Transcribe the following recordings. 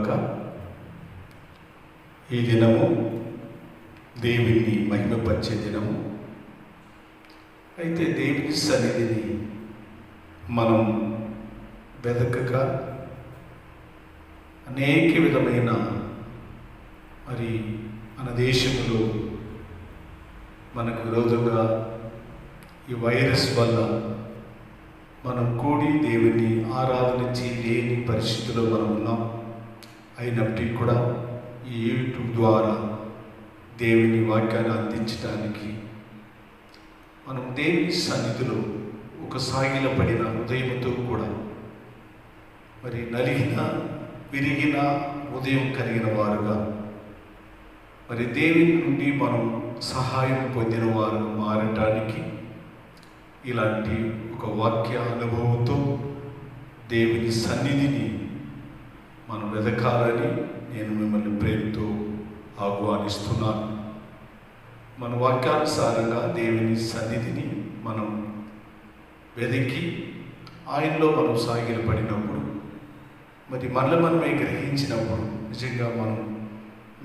గాక. ఈ దినము దేవుని మహిమపరిచే దినము. అయితే దేవుని సన్నిధిని మనం వెదకక అనేక విధమైన మన దేశంలో మనకు విరోధంగా ఈ వైరస్ వల్ల మనం కూడి దేవుని ఆరాధన చేయలేని పరిస్థితిలో మనం ఉన్నాం. అయినప్పటికీ కూడా ఈ యూట్యూబ్ ద్వారా దేవుని వాక్యాన్ని అందించడానికి మనం దేవుని సన్నిధిలో ఒక సాగిలపడిన హృదయంతో కూడా నలిగిన విరిగిన ఉదయం కలిగిన వారుగా దేవుని నుండి మనం సహాయం పొందిన వారు మారటానికి ఇలాంటి ఒక వాక్య అనుభవంతో దేవుని సన్నిధిని మనం వెదకాలని నేను మిమ్మల్ని ప్రేమతో ఆహ్వానిస్తున్నాను. మన వాక్యానుసారంగా దేవుని సన్నిధిని మనం వెదకి ఆయనలో మనం సాగిలపడినప్పుడు మనమే గ్రహించినప్పుడు నిజంగా మనం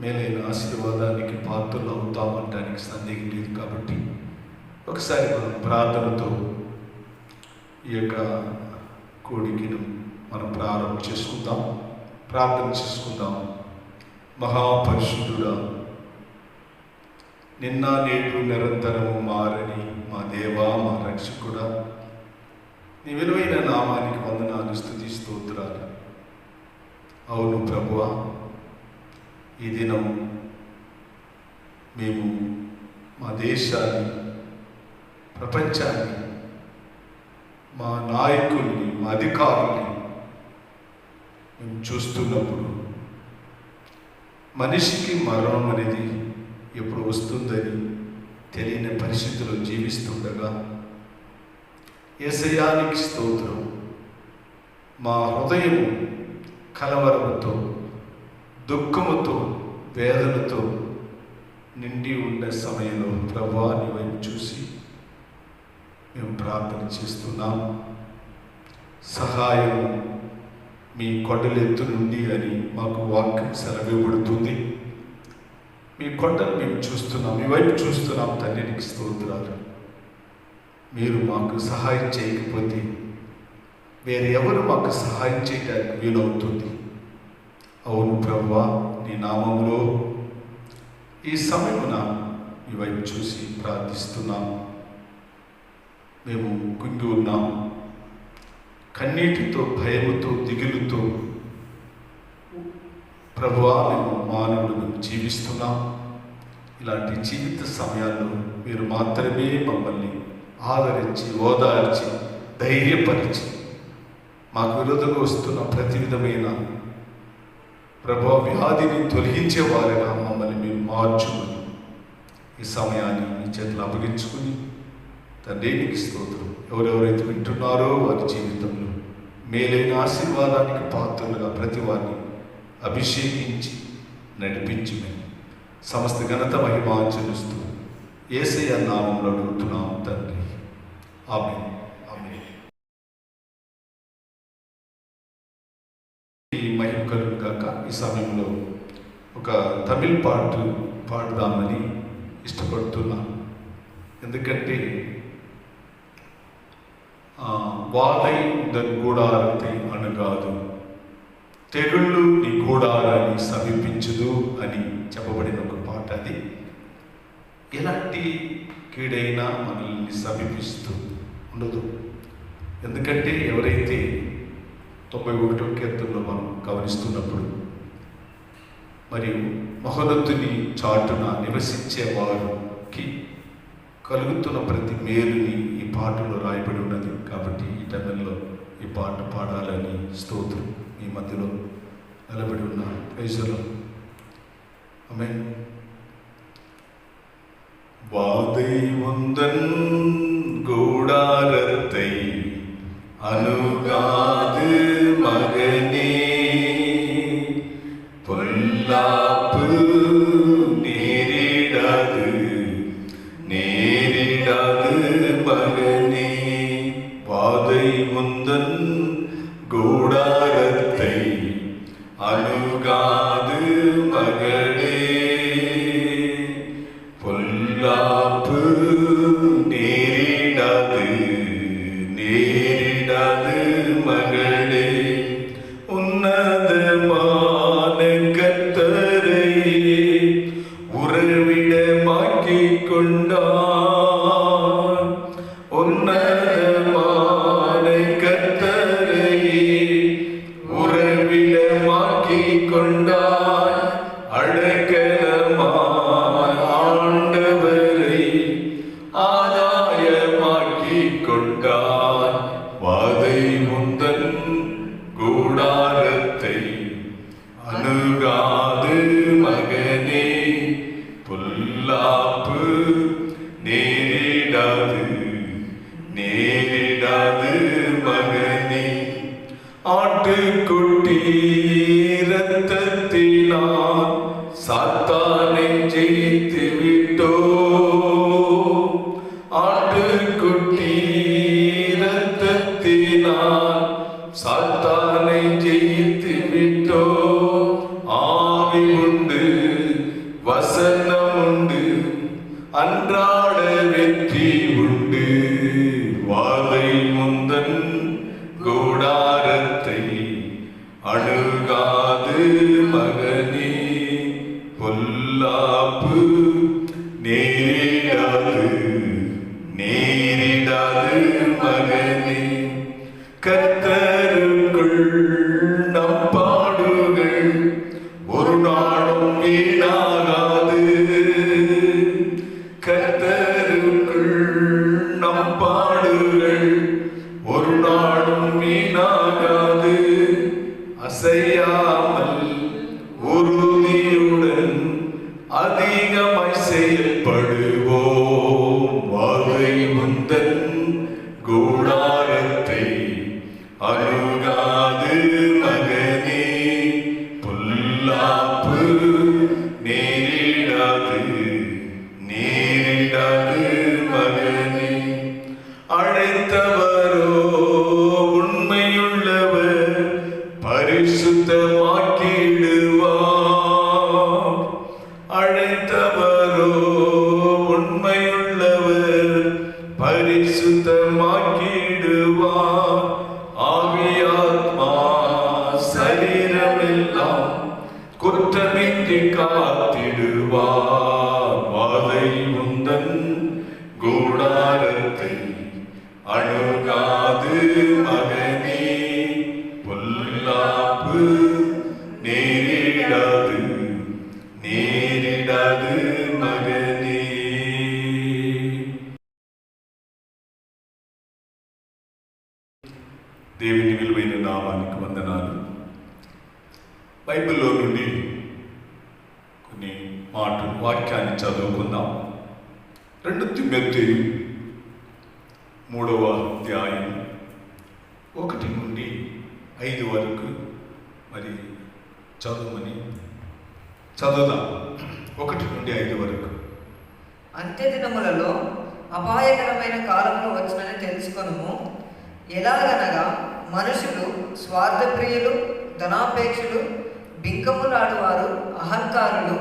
మేలైన ఆశీర్వాదానికి పాత్రలు అవుతామంటానికి సందేహం లేదు. కాబట్టి ఒకసారి మనం ప్రార్థనతో ఈ యొక్క కోడికను మనం ప్రార్థన చేసుకుందాం. మహాపరిశుద్ధుడా, నిన్న నేడు నిరంతరము మారని మా దేవా, మా రక్షకుడా, నీ విలువైన నామానికి వందనాలు, స్తుతి, స్తోత్రాలు. అవును ప్రభువా, ఈ దినం మేము మా దేశాన్ని, ప్రపంచాన్ని, మా నాయకుల్ని, మా అధికారుల్ని మేము చూస్తున్నప్పుడు మనిషికి మరణం అనేది ఎప్పుడు వస్తుందని తెలియని పరిస్థితిలో జీవిస్తుండగా యేసయ్యానికి స్తోత్రం. మా హృదయం కలవరముతో, దుఃఖముతో, వేదనతో నిండి ఉండే సమయంలో ప్రభువా, నీ వైపు చూసి మేము ప్రార్థన చేస్తున్నాం. సహాయం మీ కొండలెత్తు నుండి అని మాకు వాక్యం సెలవివ్వబడుతుంది. మీ కొండలు మేము చూస్తున్నాం, మీ వైపు చూస్తున్నాం. తండ్రికి స్తోత్రాలు. మీరు మాకు సహాయం చేయకపోతే వేరే ఎవరు మాకు సహాయం చేయడానికి వీలవుతుంది. అవును ప్రభువా, నీ నామములో ఈ సమయమున మీ వైపు చూసి ప్రార్థిస్తున్నాం. మేము కుంగి ఉన్నాం, కన్నీటితో, భయముతో, దిగులుతో ప్రభువా, మేము మానవులు జీవిస్తున్నాం. ఇలాంటి జీవిత సమయాల్లో మీరు మాత్రమే మమ్మల్ని ఆదరించి, ఓదార్చి, ధైర్యపరిచి మాకు విరోధంగా వస్తున్న ప్రతి విధమైన ప్రభువా వ్యాధిని తొలగించే వారిగా మమ్మల్ని మేము మార్చుకొని ఈ సమయాన్ని మీ చేతులు అప్పగించుకుని తండ్రికి స్తోత్రం. ఎవరెవరైతే వింటున్నారో వారి జీవితంలో మేలైన ఆశీర్వాదానికి పాత్రలుగా ప్రతి వారిని అభిషేకించి నడిపించి సమస్త ఘనత మహిమ చెల్లిస్తూ యేసయ్య నామములో అడుగుతున్నాం తండ్రి, ఆమేన్. ఆమేన్. ఈ మహిమ కలుగు గాక. ఈ సమయంలో ఒక తమిళ్ పాట పాడదామని ఇష్టపడుతున్నాను. ఎందుకంటే వాదై దన్ గూడారத்தை అణగాదు, తెగుళ్ళు నీ గూడారాన్ని సమీపించదు అని చెప్పబడిన ఒక పాట. అది ఎలాంటి కీడైనా మనల్ని సమీపిస్తూ ఉండదు. ఎందుకంటే ఎవరైతే 91వ కీర్తనలో మనం గమనిస్తున్నప్పుడు మహోన్నతుని చాటున నివసించే వారికి కలుగుతున్న ప్రతి మేలుని ఈ పాటలో రాయబడి ఉన్నది. కాబట్టి ఈ టైంలో ఈ పాట పాడాలని స్తోత్రం మీ మధ్యలో నిలబడి ఉన్న ప్రైజులో. ఆమేన్. வாதை உந்தன் கூடாரத்தை அணுகாது மகனே, பொல்லாப்பு நேரிடாது மகனே. வாதை உந்தன் கூடாரத்தை அணுகாது மகளே, பொல்லாப்பு நேரிடாது நேரிடாது மகளே, உன்னதமான கர்த்தரை உறவிடமாக்கிக் கொண்டார். உன்னதமான கர்த்தரை உறவிடமாக்கிக் கொண்டார். அடைக்கலமாய் ஆண்டவரை ஆதாயமாக்கிக் கொண்டார். வாதை முந்தன் கூடாரத்தை அணுகாது மகனே, பொல்லாப்பு நேரிடாது நேரிடாது மகனே. ஆட்டுக்குட்டி இரத்தத்தினால் சாத்தானை ஜெயித்து விட்டோ. ஆட்டுக்குட்டி இரத்தத்தினால் சாத்தானை ஜெயித்து விட்டோ. ஆவி உண்டு, வசனம் உண்டு, அன்றாட வெற்றி உண்டு. வாதை முந்தன் கூடாரத்தை அணுகாது மகனே, பொல்லாப்பு நேரிடாது நேரிடாது மகனே. கர்த்தருக்குள் நம் பாடுகள் ஒரு நாளும் வீணாகாது. கர்த்தருக்குள் நம் பாடுகள் ஒரு நாளும் வீணாகாது. அசையாமல் உறுதியுடன் அதிகமாய் செயல்படுவோம். வாதை முந்தன் கூடாரத்தை அணுகாது மகனே, பொல்லாப்பு நேரிடாது நேரிடாது மகனே. அழைத்தவரோ உண்மையுள்ளவர், பரிசுத்தமாக்கிடுவார். அழைத்தவரோ உண்மையுள்ளவர், பரிசுத்தமாக்கிடுவார். ஆவியாத்மா சரீரமெல்லாம் குற்றமின்றி காத்திடுவார். வாதை முந்தன் கூடாரத்தை அணுகாது மகனே, பொல்லாப்பு நேரிடாது நேரிடாது மகனே. దేవుని విలువైన నామానికి వందనాలు. బైబిల్లో నుండి కొన్ని మాటలు వాక్యాన్ని చదువుకుందాం. 2 తిమోథెయు 3వ అధ్యాయం 1 నుండి 5 వరకు మరి చదువుదాం. 1 నుండి 5 వరకు. అంత్య దినములలో అపాయకరమైన కాలంలో వచ్చునని తెలుసుకొనుము. ఎలాగనగా మనుషులు స్వార్థప్రియులు, ధనాపేక్షులు, బింకములాడువారు, అహంకారులు,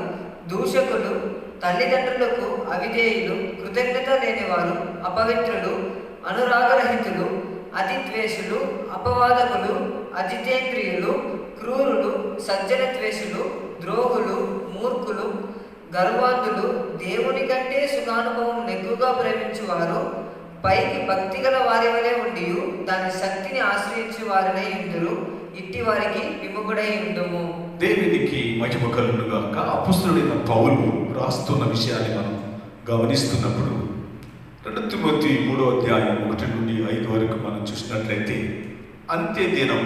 దూషకులు, తల్లిదండ్రులకు అవిధేయులు, కృతజ్ఞత లేనివారు, అపవిత్రులు, అనురాగరహితులు, అతిద్వేషులు, అపవాదకులు, అజితేంద్రియులు, క్రూరులు, సజ్జనద్వేషులు, ద్రోహులు, మూర్ఖులు, గర్వాంధులు, దేవుని కంటే సుఖానుభవం ఎక్కువగా ప్రేమించువారు, పైకి భక్తి గల వారి వలె ఉండి దాని శక్తిని ఆశ్రయించు వారినై ఉందురు. ఇట్టి వారికి విముఖుడై ఉండుము. దేవునికి మహిమ కలుగును గాక. అపొస్తలుడైన పౌలు రాస్తున్న విషయాన్ని మనం గమనిస్తున్నప్పుడు 2 తిమోథెయు 3వ అధ్యాయం 1 నుండి 5 వరకు మనం చూసినట్లయితే అంత్య దినం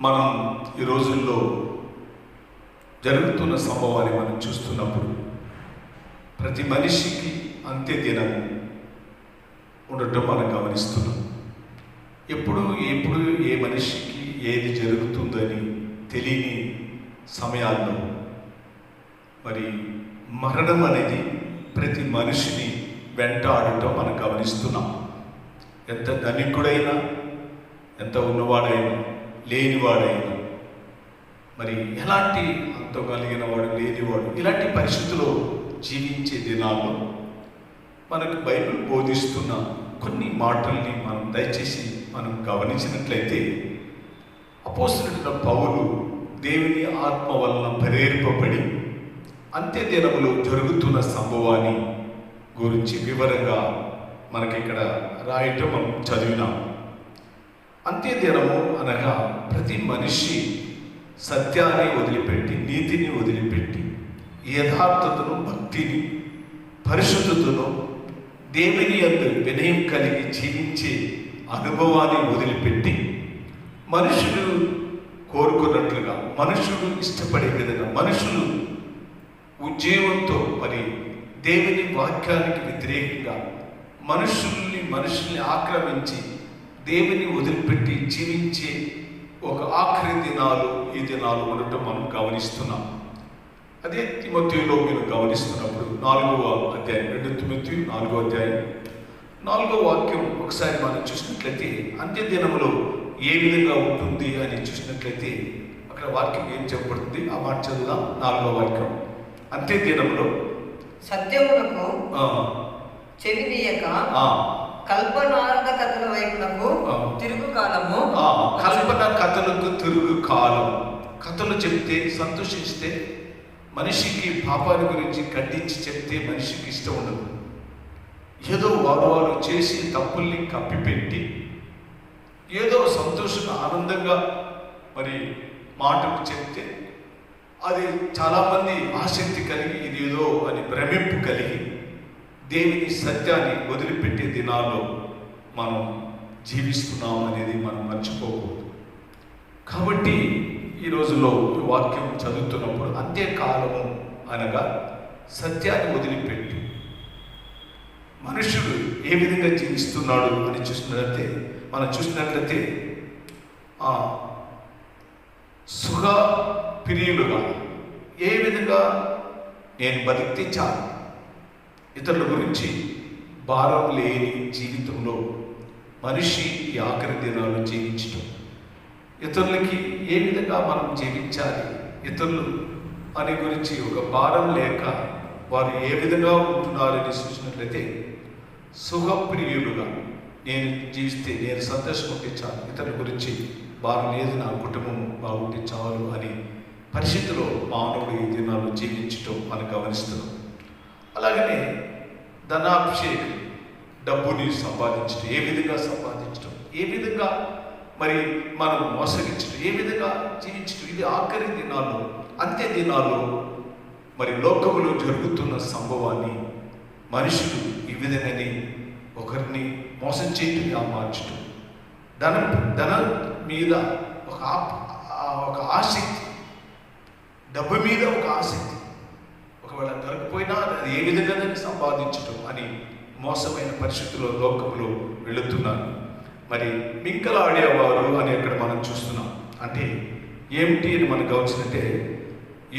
మనం ఈ రోజుల్లో జరుగుతున్న సంభవాన్ని మనం చూస్తున్నప్పుడు ప్రతి మనిషికి అంత్య దినం ఉండటం మనం గమనిస్తున్నాం. ఎప్పుడు ఏ మనిషికి ఏది జరుగుతుందని తెలియని సమయాల్లో మరి మరణం అనేది ప్రతి మనిషిని వెంటాడటం మనం గమనిస్తున్నాం. ఎంత ధనికుడైనా, ఎంత ఉన్నవాడైనా, లేనివాడైనా మరి ఎలాంటి అంతం కలిగిన వాడు లేనివాడు ఇలాంటి పరిస్థితుల్లో జీవించే దినాల్లో మనకు బైబిల్ బోధిస్తున్న కొన్ని మాటల్ని మనం దయచేసి మనం గమనించినట్లయితే, అపోస్తలుడైన పౌలు దేవుని ఆత్మ వలన ప్రేరేపబడి అంత్య దినములో జరుగుతున్న సంభవాన్ని గురించి వివరంగా మనకి ఇక్కడ రాయటం మనం చదివినాం. అంత్య దినము అనగా ప్రతి మనిషి సత్యాన్ని వదిలిపెట్టి, నీతిని వదిలిపెట్టి, యథార్థతను, భక్తిని, పరిశుద్ధతను, దేవుని యందు వినయం కలిగి జీవించే అనుభవాన్ని వదిలిపెట్టి, మనుషులు కోరుకున్నట్లుగా, మనుషులు ఇష్టపడే విధంగా, మనుషులు ఉద్యోగంతో మరి దేవుని వాక్యానికి వ్యతిరేకంగా మనుషుల్ని ఆక్రమించి దేవుని వదిలిపెట్టి జీవించే ఒక ఆఖరి దినాలు ఈ దినాలు ఉండటం మనం గమనిస్తున్నాం. అదే తిమోతిలో మీరు గమనిస్తున్నప్పుడు 4వ అధ్యాయం 2 తిమోతి 4వ అధ్యాయం 4వ వాక్యం ఒకసారి మనం చూసినట్లయితే అంత్య దినములో ఏ విధంగా ఉంటుంది అని చూసినట్లయితే అక్కడ వాక్యం ఏం చెప్పబడుతుంది, ఆ మాట చదువుదాం. 4వ వాక్యం, అంత్య దినములో సత్యమునకు చెవినీయక కల్పనార్థ కథల వైపునకు తిరుగు కాలము. కల్పన కథలకు తిరుగు కాలం. కథలు చెప్తే సంతోషిస్తే, మనిషికి పాపాన్ని గురించి ఖండించి చెప్తే మనిషికి ఇష్టం ఉండదు. ఏదో వారు చేసి తప్పుల్ని కప్పిపెట్టి ఏదో సంతోషంగా ఆనందంగా మరి మాటలు చెప్తే అది చాలామంది ఆసక్తి కలిగి ఇది ఏదో అని భ్రమింపు కలిగి దేవుని సత్యాన్ని వదిలిపెట్టే దినాల్లో మనం జీవిస్తున్నాం అనేది మనం మర్చిపోకూడదు. కాబట్టి ఈ రోజుల్లో ఈ వాక్యం చదువుతున్నప్పుడు అంత్యకాలము అనగా సత్యాన్ని వదిలిపెట్టి మనుషుడు ఏ విధంగా జీవిస్తున్నాడు అని చూసినట్లయితే సుఖ ప్రియులుగా ఏ విధంగా నేను బతికితే చాలు, ఇతరుల గురించి భారం లేని జీవితంలో మనిషి ఈ ఆఖరి దినాలు జీవించడం, ఇతరులకి ఏ విధంగా మనం జీవించాలి, ఇతరులు అనే గురించి ఒక భారం లేక వారు ఏ విధంగా ఉంటున్నారని చూసినట్లయితే సుఖప్రియులుగా నేను జీవిస్తే, నేను సంతోషం ఉంటే చాలు, ఇతరుల గురించి భారం లేదు, నా కుటుంబం బాగుంటే చాలు అని పరిస్థితిలో మానవుడు ఈ దినాల్లో జీవించటం మనం గమనిస్తున్నాం. అలాగనే ధనాభిషేకం, డబ్బుని సంపాదించడం, ఏ విధంగా సంపాదించడం, ఏ విధంగా మరి మనం మోసగించడం, ఏ విధంగా జీవించడం, ఇది ఆఖరి దినాల్లో అంత్య దినాల్లో మరి లోకములో జరుగుతున్న సంభవాన్ని మనుషులు ఈ విధంగానే ఒకరిని మోసం చేయటంగా మార్చడం, ధనం మీద ఒక ఆసక్తి, డబ్బు మీద ఒక ఆసక్తి, ఒకవేళ దొరకపోయినా అది ఏ విధంగా సంపాదించడం అని మోసమైన పరిస్థితుల్లో లోకంలో వెళుతున్నారు. మరి మింకలాడేవారు అని అక్కడ మనం చూస్తున్నాం. అంటే ఏమిటి అని మనం గమనించినట్టే,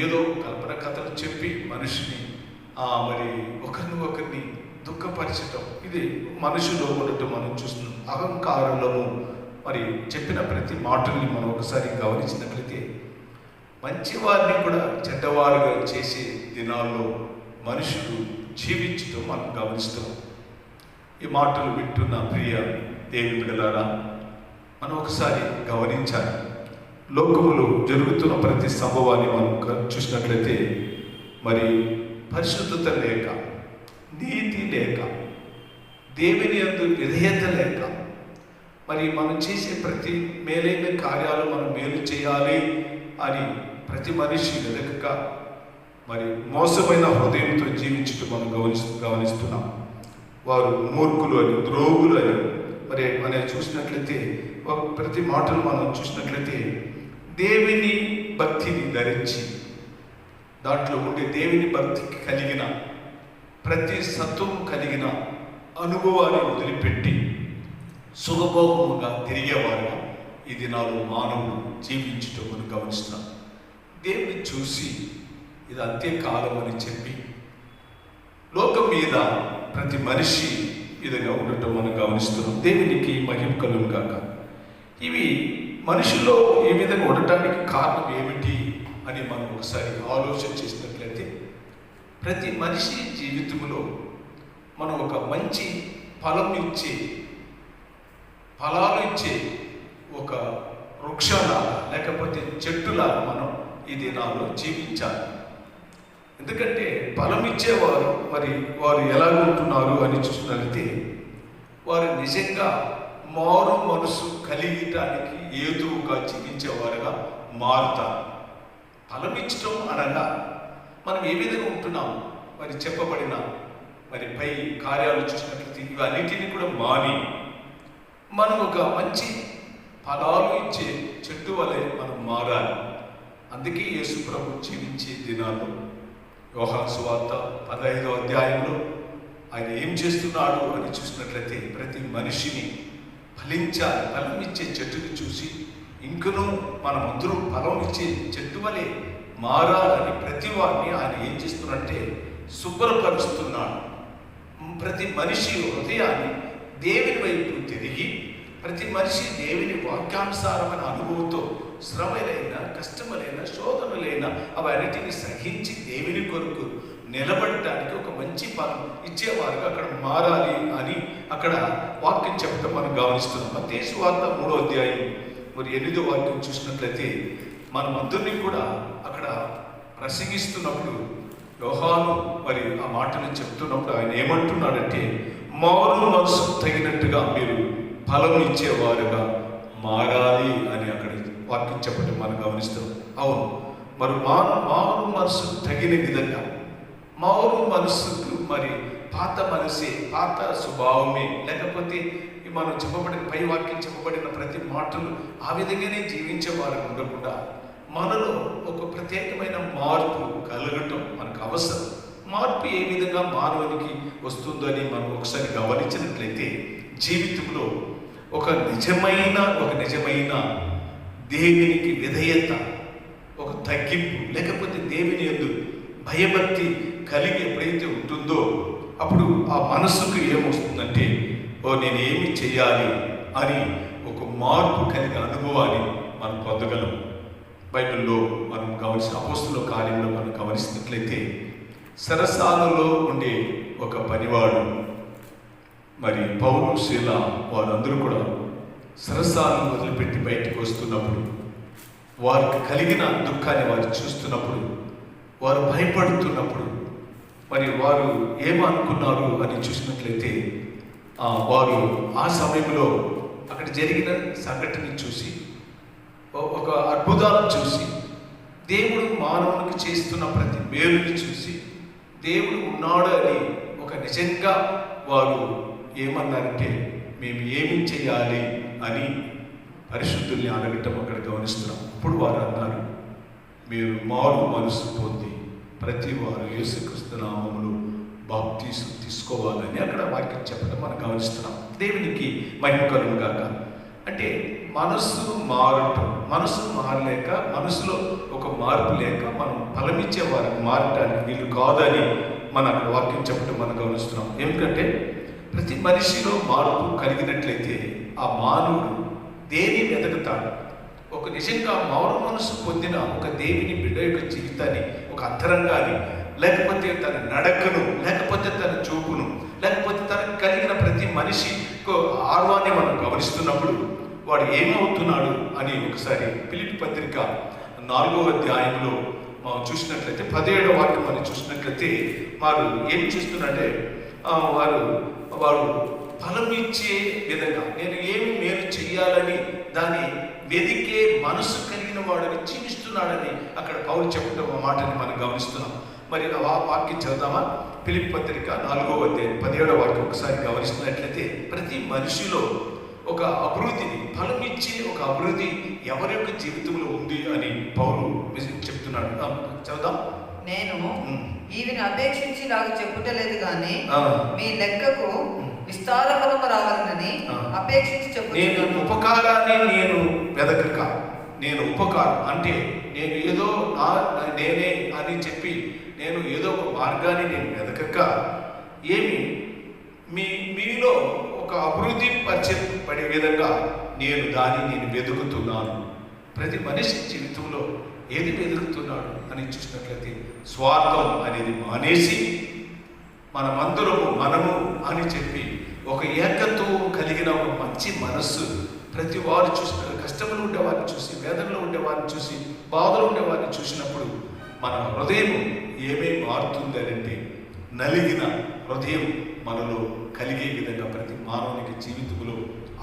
ఏదో కల్పన కథలు చెప్పి మనిషిని మరి ఒకరిని దుఃఖపరచటం, ఇది మనుషులో ఉండటం మనం చూస్తున్నాం. అహంకారులము మరి చెప్పిన ప్రతి మాటల్ని మనం ఒకసారి గమనించినట్లయితే మంచివారిని కూడా చెడ్డవారుగా చేసే దినాల్లో మనుషులు జీవించడం మనం గమనిస్తున్నాం. ఈ మాటలు వింటున్న ప్రియ దేవుని బిడ్డలారా, మనం ఒకసారి గమనించాలి. లోకములో జరుగుతున్న ప్రతి సంభవాన్ని మనం చూసినట్లయితే మరి పరిశుద్ధత లేక, నీతి లేక, దేవుని యందు విధేయత లేక, మరి మనం చేసే ప్రతి మేలైన కార్యాలు మనం మేలు చేయాలి అని ప్రతి మనిషి వెదకక మరి మోసమైన హృదయంతో జీవించడం మనం గమనిస్తున్నాం. వారు మూర్ఖులు అని, ద్రోగులు అని మరి మనం చూసినట్లయితే ప్రతి మాటలు మనం చూసినట్లయితే దేవుని భక్తిని ధరించి దాంట్లో ఉండే దేవుని భక్తికి కలిగిన ప్రతి సత్వం కలిగిన అనుభవాన్ని వదిలిపెట్టి సుఖభోగముగా తిరిగేవారుగా ఈ దినాలు మానవులు జీవించటం మనం గమనిస్తున్నాం. దేవుని చూసి ఇది అంత్యకాలం అని చెప్పి లోకం మీద ప్రతి మనిషి విధంగా ఉండటం మనం గమనిస్తున్నాం. దేవునికి మహిమ కలుగును గాక. ఇవి మనుషుల్లో ఈ విధంగా ఉండటానికి కారణం ఏమిటి అని మనం ఒకసారి ఆలోచన చేసినట్లయితే, ప్రతి మనిషి జీవితంలో మనం ఒక మంచి ఫలాలు ఇచ్చే ఒక వృక్షలాగా లేకపోతే చెట్టులాగా మనం ఈ దినాల్లో జీవించాలి. ఎందుకంటే ఫలం ఇచ్చేవారు మరి వారు ఎలా ఉంటున్నారు అని చూసినట్లయితే, వారు నిజంగా మారు మనసు కలిగటానికి ఏదువుగా జీవించేవారుగా మారుతారు. ఫలం ఇచ్చడం అనగా మనం ఏ విధంగా ఉంటున్నాం, మరి చెప్పబడిన మరి పై కార్యాలు చూసినట్లయితే ఇవన్నిటిని కూడా మాని మనం ఒక మంచి ఫలాలు ఇచ్చే చెట్టు వలె మనం మారాలి. అందుకే యేసు ప్రభు జీవించే దినాల్లో యోహాను సువార్త 15వ అధ్యాయంలో ఆయన ఏం చేస్తున్నాడు అని చూసినట్లయితే, ప్రతి మనిషిని ఫలించాలి, ఫలం ఇచ్చే చెట్టుని చూసి ఇంకనూ మనమందరూ ఫలం ఇచ్చే చెట్టు వలె మారాలని ప్రతి వారిని ఆయన ఏం చేస్తున్నట్టే శుభ్రపరుస్తున్నాడు. ప్రతి మనిషి హృదయాన్ని దేవుని వైపు తిరిగి, ప్రతి మనిషి దేవుని వాక్యానుసారమైన అనుభవంతో శ్రమలైన, కష్టములైన, శోధనలైన అవన్నిటిని సహించి దేవుని కొరకు నిలబడటానికి ఒక మంచి ఫలం ఇచ్చేవారుగా అక్కడ మారాలి అని అక్కడ వాక్యం చెప్పడం మనం గమనిస్తున్నాం. మత్తయి సువార్త 3వ అధ్యాయం మరి 8వ వాక్యం చూసినట్లయితే, మనమందరినీ కూడా అక్కడ ప్రసంగిస్తున్నప్పుడు యోహాను మరి ఆ మాటలు చెప్తున్నప్పుడు ఆయన ఏమంటున్నాడంటే, మారు మనసు తగినట్టుగా మీరు ఫలం ఇచ్చేవారుగా మారాలి అని అక్కడ వాక్యం చెప్పడం మనం గమనిస్తాం. అవును, మరి మారు మనసు తగిన విధంగా, మారు మనసుకు మరి పాత మనసే, పాత స్వభావమే, లేకపోతే మనం చెప్పబడిన పై వాక్యం చెప్పబడిన ప్రతి మాటలు ఆ విధంగానే జీవించేవారు ఉండకుండా మనలో ఒక ప్రత్యేకమైన మార్పు కలగటం మనకు అవసరం. మార్పు ఏ విధంగా మానవునికి వస్తుందని మనం ఒకసారి గమనించినట్లయితే, జీవితంలో ఒక నిజమైన దేవునికి విధేయత, ఒక తగ్గింపు, లేకపోతే దేవుని యందు భయభక్తి కలిగి ఎప్పుడైతే ఉంటుందో అప్పుడు ఆ మనసుకు ఏమొస్తుందంటే, నేను ఏమి చేయాలి అని ఒక మార్పు కలిగిన అనుభవాన్ని మనం పొందగలం. బైబిల్లో మనం గమనించిన అపోస్తుల కార్యంలో మనం గమనిస్తున్నట్లయితే, సరసాలలో ఉండే ఒక పనివాడు మరి పౌలు, శీల వారందరూ కూడా సరసాలను వదిలిపెట్టి బయటకు వస్తున్నప్పుడు, వారికి కలిగిన దుఃఖాన్ని వారు చూస్తున్నప్పుడు, వారు భయపడుతున్నప్పుడు, మరి వారు ఏమనుకున్నారు అని చూసినట్లయితే, వారు ఆ సమయంలో అక్కడ జరిగిన సంఘటనని చూసి, ఒక అద్భుతాలను చూసి, దేవుడు మానవునికి చేస్తున్న ప్రతి మేలుని చూసి, దేవుడు ఉన్నాడు అని ఒక నిజంగా వారు ఏమన్నారంటే, మేము ఏమి చేయాలి అని పరిశుద్ధుల్ని అడగటం అక్కడ గమనిస్తున్నాం. అప్పుడు వారు అన్నారు, మీరు మారు మనసు పొంది ప్రతి వారు యేసుక్రీస్తు నామములో బాప్తీసు తీసుకోవాలని అక్కడ వాక్యం చెప్పడం మనం గమనిస్తున్నాం. దేవునికి మహిమ కలుగును గాక. అంటే మనసు మారలేక, మనసులో ఒక మార్పు లేక మనం ఫలమిచ్చే వారికి మారటానికి వీళ్ళు కాదని మన అక్కడ వాక్యం చెప్పడం మనం గమనిస్తున్నాం. ఎందుకంటే ప్రతి మనిషిలో మార్పు కలిగినట్లయితే ఆ మానవుడు దేని వెతుకుతాడు. ఒక నిజంగా మారు మనసు పొందిన ఒక దేవుని బిడ్డ యొక్క జీవితాన్ని, ఒక అంతరంగాన్ని, లేకపోతే తన నడకను, లేకపోతే తన చూపును, లేకపోతే తనకు కలిగిన ప్రతి మనిషి ఆర్వాన్ని మనం గమనిస్తున్నప్పుడు వాడు ఏమవుతున్నాడు అని ఒకసారి ఫిలిప్పీ పత్రిక 4వ అధ్యాయంలో మనం చూసినట్లయితే 17వ వాక్యం మనం చూసినట్లయితే వారు ఏం చూస్తున్నట్టే, వారు ఫలం ఇచ్చే విధంగా నేను ఏమి మేలు చెయ్యాలని దాన్ని వెదికే మనసు కలిగిన వాడిని జీవిస్తున్నాడని అక్కడ పౌలు చెప్పడం ఆ మాటని మనం గమనిస్తున్నాం. మరి ఆ వాక్యం చదువుదామా? ఫిలిప్పీ పత్రిక 4వ అధ్యాయం 17వ వాక్యం ఒకసారి గమనిస్తున్నట్లయితే, ప్రతి మనిషిలో ఒక అభివృద్ధిని, ఫలం ఇచ్చే ఒక అభివృద్ధి ఎవరి యొక్క జీవితంలో ఉంది అని పౌలు చెప్తున్నాడు. చదువుదాం. నేను ఈవిని అపేక్షించి నాకు చెప్పుటలేదు కానీ మీ లెక్కకు విస్తార ఫలము రావాలని అపేక్షించి చెప్పు. నేను ఉపకారాన్ని నేను వెదకక, నేను ఉపకారం అంటే నేను ఏదో నేనే అని చెప్పి నేను ఏదో ఒక మార్గాన్ని నేను వెదకక, ఏమి మీలో ఒక అభివృద్ధి పడే విధంగా నేను వెతుకుతున్నాను. ప్రతి మనిషి జీవితంలో ఏది వెతుకుతున్నాడు అని చూసినట్లయితే స్వార్థం అనేది మానేసి మనము అని చెప్పి ఒక ఏకత్వం కలిగిన ఒక మంచి మనస్సు ప్రతి వారు చూసిన కష్టంలో ఉండేవారిని చూసి, వేదనలో ఉండేవారిని చూసి, బాధలు ఉండేవారిని చూసినప్పుడు మన హృదయం ఏమేమి మారుతుంది అంటే నలిగిన హృదయం మనలో కలిగే విధంగా ప్రతి మానవునికి జీవితంలో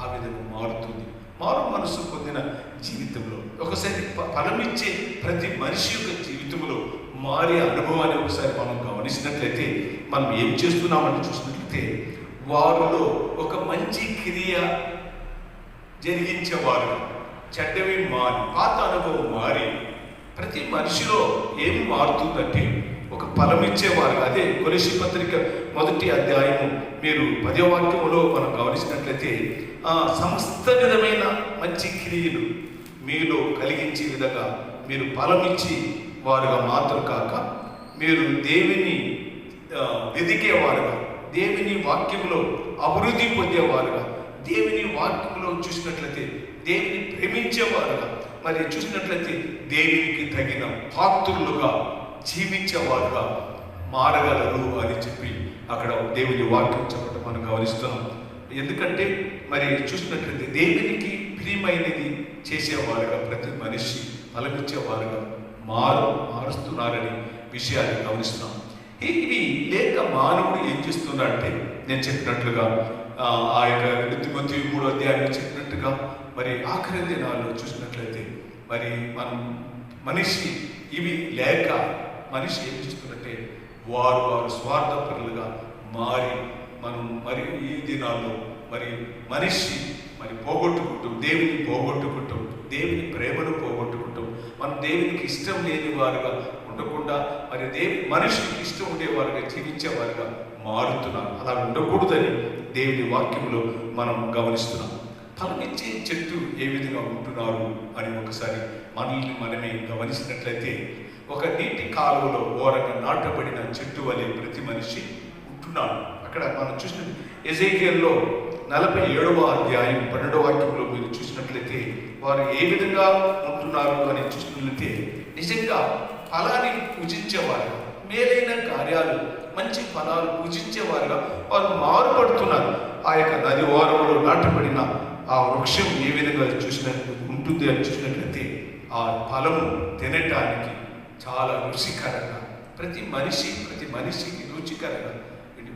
ఆ విధంగా మారుతుంది. మారు మనసు పొందిన జీవితంలో ఒకసారి ఫలమిచ్చే ప్రతి మనిషి యొక్క జీవితంలో మారే అనుభవాన్ని ఒకసారి మనం గమనించినట్లయితే మనం ఏం చేస్తున్నామని చూసినట్లయితే వారిలో ఒక మంచి క్రియ జరిగించేవారు, చెడ్డవి మారి పాత అనుభవం మారి ప్రతి మనిషిలో ఏమి మారుతుందంటే ఒక ఫలమిచ్చేవారు. అదే కొలెసి పత్రిక 1వ అధ్యాయము మీరు 10వ వాక్యములో మనం గమనించినట్లయితే సమస్త విధమైన మంచి క్రియలు మీలో కలిగించే విధంగా మీరు ఫలమిచ్చి వారుగా మాత్రం కాక మీరు దేవుని వెదికేవారుగా, దేవుని వాక్యంలో అభివృద్ధి పొందేవారుగా, దేవుని వాక్యంలో చూసినట్లయితే దేవుని ప్రేమించేవారుగా, మరి చూసినట్లయితే దేవునికి తగిన పాత్రులుగా జీవించేవారుగా మారగలరు అని చెప్పి అక్కడ దేవుని వాక్యం చెప్పడం మనం గమనిస్తున్నాం. ఎందుకంటే మరి చూసినట్లయితే దేవునికి ప్రియమైనది చేసేవారుగా ప్రతి మనిషి ఫలమిచ్చేవారుగా మారుస్తున్నారని విషయాన్ని గమనిస్తున్నాం. ఇవి లేక మానవుడు ఏం చేస్తున్నాడంటే నేను చెప్పినట్లుగా ఆ యొక్క 3వ అధ్యాయంలో చెప్పినట్టుగా మరి ఆఖరి దినాల్లో చూసినట్లయితే మరి మనం మనిషి ఇవి లేక మనిషి ఏం చేస్తున్నట్టే వారు స్వార్థపరులుగా మారి మనం మరి ఈ దినాల్లో మరి మనిషి మరి పోగొట్టుకుంటూ దేవుని పోగొట్టుకుంటూ దేవుని ప్రేమను పోగొట్టుకుంటూ మనం దేవునికి ఇష్టం లేని వారుగా ఉండకుండా మరి మనిషికి ఇష్టం ఉండేవారుగా జీవించేవారుగా మారుతున్నారు. అలా ఉండకూడదని దేవుని వాక్యంలో మనం గమనిస్తున్నాం. ఫలమిచ్చే చెట్టు ఏ విధంగా ఉంటున్నారు అని ఒకసారి మనల్ని మనమే గమనించినట్లయితే ఒక నీటి కాలువలో ఓరగా నాటబడిన చెట్టు వలె ప్రతి మనిషి ఉంటున్నాడు. అక్కడ మనం చూసిన ఎజేకియేలులో 47వ అధ్యాయం 12వ వాక్యంలో మీరు చూసినట్లయితే వారు ఏ విధంగా ఉంటున్నారు అని చూసినట్లయితే నిజంగా ఫలాన్ని పూజించేవారుగా, మేలైన కార్యాలు మంచి ఫలాలు పూజించేవారుగా వారు మారుపడుతున్నారు. ఆ యొక్క నది ఓరంలో నాటబడిన ఆ వృక్షం ఏ విధంగా ఉంటుంది అని చూసినట్లయితే ఆ ఫలము తినటానికి చాలా రుచికరంగా ప్రతి మనిషికి రుచికరంగా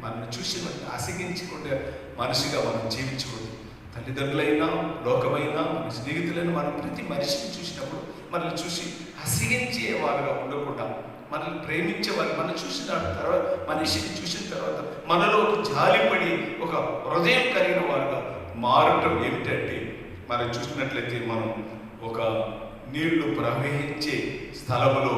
మనం చూసి ఆశగించుకుంటే మనిషిగా మనం జీవించకూడదు. తల్లిదండ్రులైనా లోకమైనా మన స్నేహితులైనా మనం ప్రతి మనిషిని చూసినప్పుడు మనల్ని చూసి అసిగించేవారుగా ఉండకుండా మనల్ని ప్రేమించేవారు మనం చూసిన తర్వాత మనిషిని చూసిన తర్వాత మనలో జాలిపడి ఒక హృదయం కలిగిన వారుగా మారటం ఏమిటంటే మనం చూసినట్లయితే మనం ఒక నీళ్లు ప్రవహించే స్థలంలో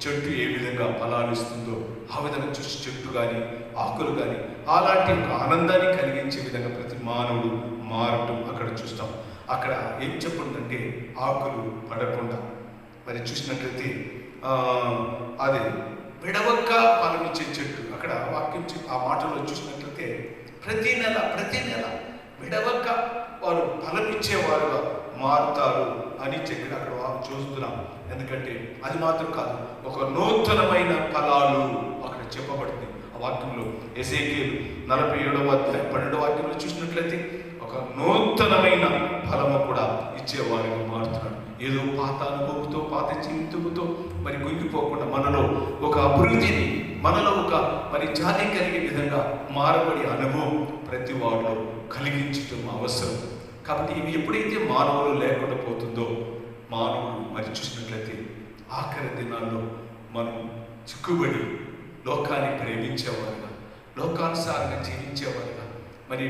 చెట్టు ఏ విధంగా ఫలాలు ఇస్తుందో ఆ విధంగా చూసి చెట్టు కానీ ఆకులు కానీ అలాంటి ఒక ఆనందాన్ని కలిగించే విధంగా ప్రతి మానవుడు మారటం అక్కడ చూస్తాం. అక్కడ ఏం చెప్పంటే ఆకులు పడకుండా మరి చూసినట్లయితే అది విడవక్క ఫలమిచ్చే చెట్టు. అక్కడ వాక్యం ఆ మాటలో చూసినట్లయితే ప్రతి నెల విడవక్క వారు ఫలమిచ్చేవారుగా మారుతారు అని చెప్పి అక్కడ చూస్తున్నాం. ఎందుకంటే అది మాత్రం కాదు, ఒక నూతనమైన ఫలాలు అక్కడ చెప్పబడింది ఆ వాక్యంలో. ఎజేకియేలు 47వ అధ్యాయం 12వ వాక్యంలో చూసినట్లయితే ఒక నూతనమైన ఫలము కూడా ఇచ్చేవారుగా మారుతున్నాడు. ఏదో పాత అనుభవంతో పాత జీవితంతో మరి కుంగిపోకుండా మనలో ఒక అభివృద్ధిని, మనలో ఒక మరి జాతి కలిగే విధంగా మారబడి అనుభవం ప్రతి వారిలో కలిగించడం అవసరం. కాబట్టి ఇవి ఎప్పుడైతే మానవులు లేకుండా పోతుందో మానవుడు మరి చూసినట్లయితే ఆఖరి దినాల్లో మనం చిక్కుబడి లోకాన్ని ప్రేమించేవారుగా, లోకానుసారంగా జీవించేవారుగా, మరి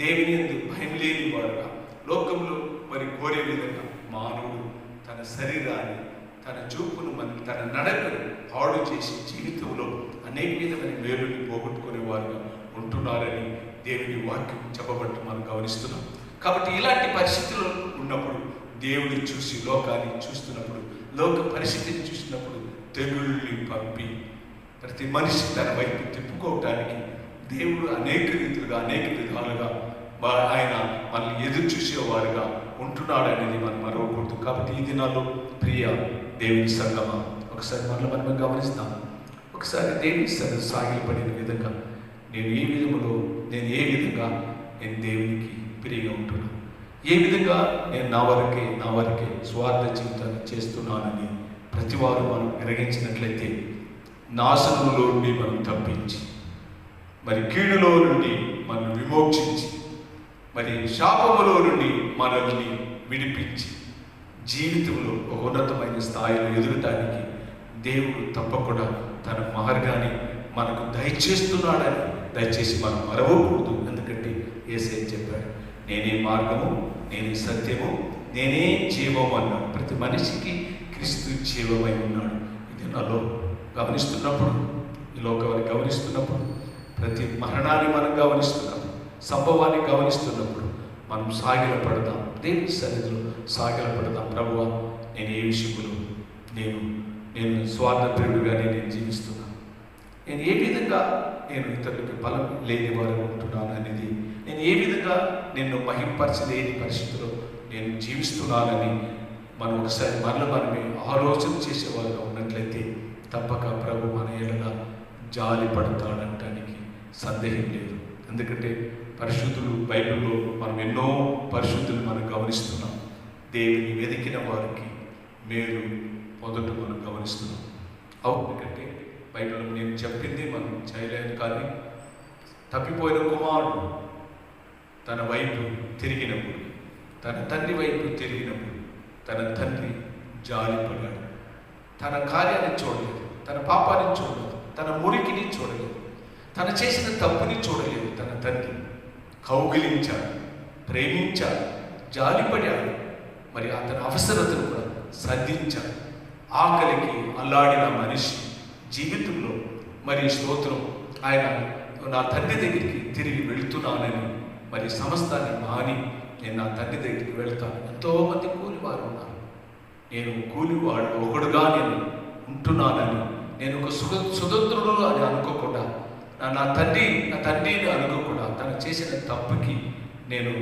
దేవుని యందు భయం లేని వారుగా, లోకంలో మరి కోరే విధంగా మానవుడు తన శరీరాన్ని, తన చూపును, తన నడకను పాడు చేసి జీవితంలో అనేక విధమైన మేలుని పోగొట్టుకునేవారుగా ఉంటున్నారని దేవుని వాక్యం చెప్పబట్టి మనం గమనిస్తున్నాం. కాబట్టి ఇలాంటి పరిస్థితుల్లో ఉన్నప్పుడు దేవుడిని చూసి లోకాన్ని చూస్తున్నప్పుడు, లోక పరిస్థితిని చూసినప్పుడు తెగుళ్ళని పంపి ప్రతి మనిషి తన వైపు తిప్పుకోవటానికి దేవుడు అనేక రీతులుగా అనేక విధాలుగా ఆయన మనల్ని ఎదురు చూసేవారుగా ఉంటున్నాడు అనేది మనం మరవకూడదు. కాబట్టి ఈ దినాల్లో ప్రియ దేవుని సంగమా, ఒకసారి మనం గమనిస్తాం. ఒకసారి దేవుని సన్నిధిలో సాగిలపడిన విధంగా నేను ఏ విధంగా నేను దేవునికి ప్రియంగా ఉంటున్నాను, ఏ విధంగా నేను నా వరకే స్వార్థ జీవితాన్ని చేస్తున్నానని ప్రతివారు మనం గ్రహించినట్లయితే నాశనంలో నుండి మనం తప్పించి, మరి కీడులో నుండి మనం విమోచించి, మరి శాపములో నుండి మనల్ని విడిపించి జీవితంలో ఒక ఉన్నతమైన స్థాయిలో ఎదగటానికి దేవుడు తప్పకుండా తన మార్గాన్ని మనకు దయచేస్తున్నాడని దయచేసి మనం మరవకూడదు. ఎందుకంటే యేసయ్య చెప్పాడు, నేనే మార్గము, నేనే సత్యము, నేనే జీవము అన్నాడు. ప్రతి మనిషికి క్రీస్తు జీవమై ఉన్నాడు. ఇది నాలో గమనిస్తున్నప్పుడు, ఈ లోకాన్ని గమనిస్తున్నప్పుడు, ప్రతి మరణాన్ని మనం గమనిస్తున్నప్పుడు, సంభవాన్ని గమనిస్తున్నప్పుడు మనం సాగిలపడదాం, దేవుని సన్నిధిలో సాగిలపడదాం. ప్రభువా, నేను ఏ విషయంలో నేను స్వార్థప్రియుడిగా నేను జీవిస్తున్నాను, నేను ఏ విధంగా నేను ఇతరులకి బలం లేని వారు ఉంటున్నాను అనేది, నేను ఏ విధంగా నిన్ను మహింపరచలేని పరిస్థితిలో నేను జీవిస్తున్నానని మనం ఒకసారి మనమే ఆలోచన చేసేవారుగా ఉన్నట్లయితే తప్పక ప్రభు మన ఏడల జాలి పడతాడంటానికి సందేహం లేదు. ఎందుకంటే పరిశుద్ధులు బైబిల్లో మనం ఎన్నో పరిశుద్ధులు మనం గమనిస్తున్నాం. దేవుని వెతికిన వారికి మేలు మొదట మనం గమనిస్తున్నాం. ఎందుకంటే బైబిల్లో నేను చెప్పింది మనం చేయలేను, కానీ తప్పిపోయిన కుమారుడు తన వైపు తిరిగినప్పుడు, తన తండ్రి వైపు తిరిగినప్పుడు తన తండ్రి జాలిపడ్డాడు. తన కార్యాన్ని చూడలేదు, తన పాపాన్ని చూడలేదు, తన మురికిని చూడలేదు, తను చేసిన తప్పుని చూడలేదు. తన తండ్రి కౌగిలించాడు, ప్రేమించాడు, జాలిపడాడు. మరి అతని అవసరతను కూడా సంధించాడు. ఆకలికి అల్లాడిన మనిషి జీవితంలో మరి స్తోత్రం, ఆయన నా తండ్రి దగ్గరికి తిరిగి వెళుతున్నానని మరి సమస్తాన్ని మాని నేను నా తండ్రి దగ్గరికి వెళ్తాను. ఎంతోమంది కూలివారు ఉన్నారు, నేను కూలివాడు ఒకడుగా నేను ఉంటున్నానని, నేను ఒక సుతంత్రుడు అని అనుకోకుండా, నా తండ్రిని అనుకోకుండా, తను చేసిన తప్పుకి నేను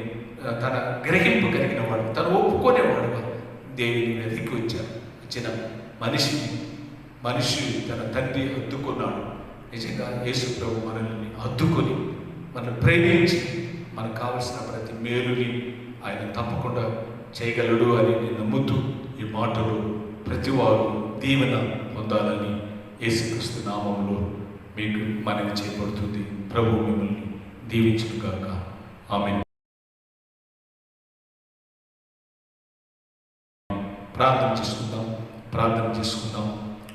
తన గ్రహింపు కలిగిన వాడు, తను ఒప్పుకునేవాడుగా దేవుని వెతికి వచ్చిన మనిషి తన తండ్రి హత్తుకున్నాడు. నిజంగా యేసు ప్రభు మనల్ని హత్తుకొని మనల్ని ప్రేమించి మనకు కావలసిన ప్రతి మేలుని ఆయన తప్పకుండా చేయగలడు అని నేను నమ్ముతూ ఈ మాటలు ప్రతివారు దీవెన పొందాలని యేసుక్రీస్తు నామములో మీకు మనవి చేయబడుతుంది. ప్రభు మిమ్మల్ని దీవించుగాక. ఆమేన్. ప్రార్థన చేసుకుందాం.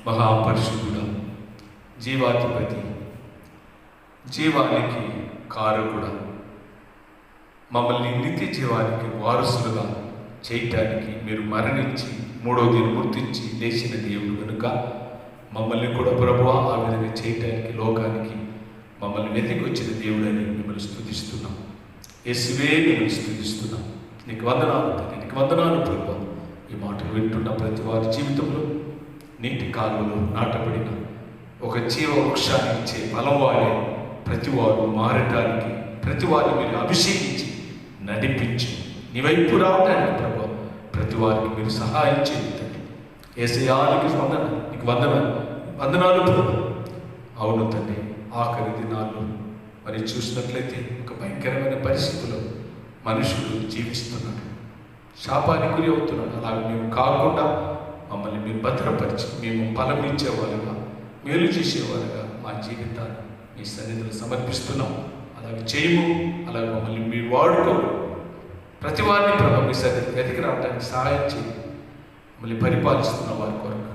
మహాపరిశుద్ధుడా, జీవాధిపతి, జీవానికి కారకుడా, మమ్మల్ని నిత్య జీవానికి వారసులుగా చేయటానికి మీరు మరణించి మూడవ దినం గుర్తించి లేచిన దేవుడు కనుక మమ్మల్ని కూడా ప్రభువా ఆ విధంగా చేయటానికి లోకానికి మమ్మల్ని వెతికి వచ్చిన దేవుడని మిమ్మల్ని స్తుతిస్తున్నాం. యేసువే మిమ్మల్ని స్తుతిస్తున్నాం. నీకు వందనాలు ప్రభువా. ఈ మాటలు వింటున్న ప్రతి వారి జీవితంలో నీటి కాలువలో నాటబడిన ఒక జీవ వృక్షాన్ని ఇచ్చే బలం వారే ప్రతివారు మారటానికి, ప్రతివారిని మీరు అభిషేకించి నడిపించి నీ వైపు రావడానికి ప్రభు ప్రతి వారికి మీరు సహాయం చేయండి. యేసయ్యానికి నీకు వందనాలు ప్రభు. అవును తండ్రి, ఆఖరి దినాల్లో మరి చూసినట్లయితే ఒక భయంకరమైన పరిస్థితుల్లో మనుషులు జీవిస్తున్నాడు, శాపానికి గురి అవుతున్నాడు. అలాగే మేము కాకుండా మమ్మల్ని మీరు భద్రపరిచి మేము ఫలం ఇచ్చేవారుగా, మేలు చేసేవారుగా మా జీవితాన్ని మీ సన్నిధిలో సమర్పిస్తున్నాం. అలాగే చేయము, అలాగే మమ్మల్ని మీరు వాడుకో, ప్రతి వారిని ప్రభు మీ సన్నిధికి వెతికి రావడానికి సహాయం చేయి. మమ్మల్ని పరిపాలిస్తున్న వారి కొరకు,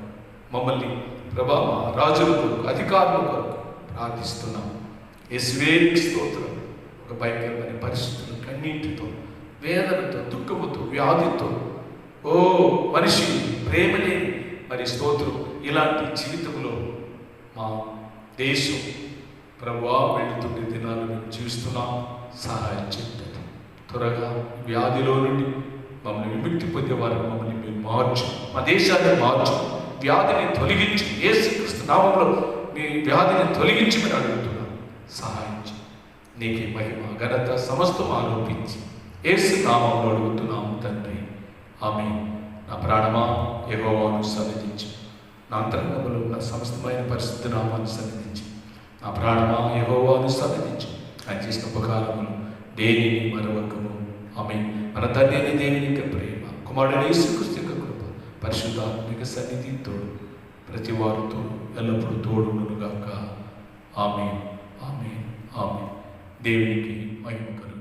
మమ్మల్ని ప్రభా మా రాజుల కొరకు, అధికారుల కొరకు ప్రార్థిస్తున్నాం. యేసువే స్తోత్రం. ఒక భయంకరమైన పరిస్థితులు, కన్నీటితో, వేదనతో, దుఃఖముతో, వ్యాధితో, మనిషి ప్రేమ లేని మరి స్తోత్రం, ఇలాంటి జీవితంలో మా దేశం ప్రభువా వెళుతుండే దినాలు మేము జీవిస్తున్నాం. సహాయం చేయండి. త్వరగా వ్యాధిలో నుండి మమ్మల్ని విముక్తి పొందే వారిని మమ్మల్ని మేము మార్చు, మా దేశాన్ని మార్చు, వ్యాధిని తొలగించి యేసుక్రీస్తు నామములో మీ వ్యాధిని తొలగించి మేము అడుగుతున్నాం. సహాయం చేయండి. నీకే మహిమ ఘనత సమస్తం ఆరోపించి యేసు నామములో అడుగుతున్నాము తండ్రి. ఆమేన్. నా ప్రాణమా యెహోవాను సన్నిధించు, నా అంతరంగంలో ఉన్న సమస్తమైన పరిశుద్ధ నామాన్ని సన్నిధించు. నా ప్రాణమా యెహోవాను సన్నిధించు, ఆయన చేసిన ఉపకారములు దేనిని మరవకము. ఆమేన్. మన తండ్రి అయిన దేవుని యొక్క ప్రేమ, కుమారుడైన యేసుక్రీస్తు యొక్క కృప, పరిశుద్ధాత్మిక సన్నిధి తోడు ప్రతి వారితో ఎల్లప్పుడూ తోడునుగాక. ఆమేన్, ఆమేన్, ఆమేన్. దేవునికి మహిమ కలుగును.